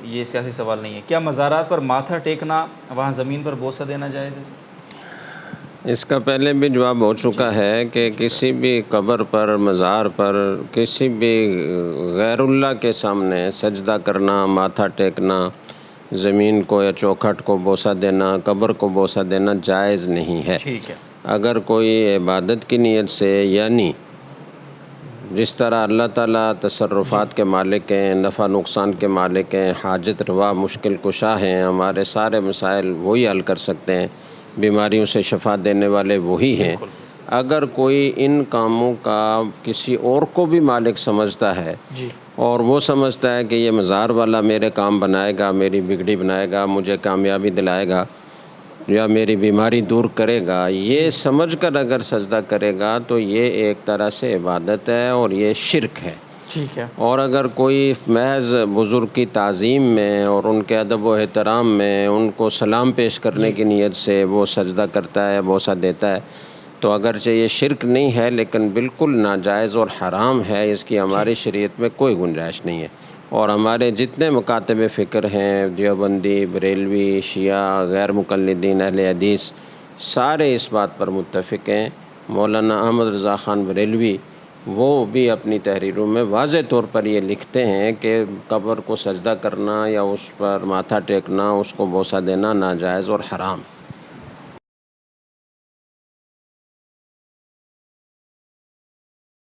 یہ سیاسی سوال نہیں ہے، کیا مزارات پر ماتھا ٹیکنا، وہاں زمین پر بوسہ دینا جائز ہے سر؟ اس کا پہلے بھی جواب ہو چکا ہے کہ کسی بھی قبر پر، مزار پر، کسی بھی غیر اللہ کے سامنے سجدہ کرنا، ماتھا ٹیکنا، زمین کو یا چوکھٹ کو بوسہ دینا، قبر کو بوسہ دینا جائز نہیں ہے۔ ٹھیک ہے۔ اگر کوئی عبادت کی نیت سے، یعنی جس طرح اللہ تعالیٰ تصرفات کے مالک ہیں، نفع نقصان کے مالک ہیں، حاجت روا مشکل کشا ہیں، ہمارے سارے مسائل وہی حل کر سکتے ہیں، بیماریوں سے شفا دینے والے وہی ہیں، بالکل۔ اگر کوئی ان کاموں کا کسی اور کو بھی مالک سمجھتا ہے جی اور وہ سمجھتا ہے کہ یہ مزار والا میرے کام بنائے گا، میری بگڑی بنائے گا، مجھے کامیابی دلائے گا یا میری بیماری دور کرے گا، یہ سمجھ کر اگر سجدہ کرے گا تو یہ ایک طرح سے عبادت ہے اور یہ شرک ہے۔ ٹھیک ہے۔ اور اگر کوئی محض بزرگ کی تعظیم میں اور ان کے ادب و احترام میں ان کو سلام پیش کرنے کی نیت سے وہ سجدہ کرتا ہے، بوسہ دیتا ہے، تو اگرچہ یہ شرک نہیں ہے لیکن بالکل ناجائز اور حرام ہے، اس کی ہماری شریعت میں کوئی گنجائش نہیں ہے۔ اور ہمارے جتنے مکاتب فکر ہیں، دیوبندی، بریلوی، شیعہ، غیر مقلدین، اہل حدیث، سارے اس بات پر متفق ہیں۔ مولانا احمد رضا خان بریلوی وہ بھی اپنی تحریروں میں واضح طور پر یہ لکھتے ہیں کہ قبر کو سجدہ کرنا یا اس پر ماتھا ٹیکنا، اس کو بوسہ دینا ناجائز اور حرام۔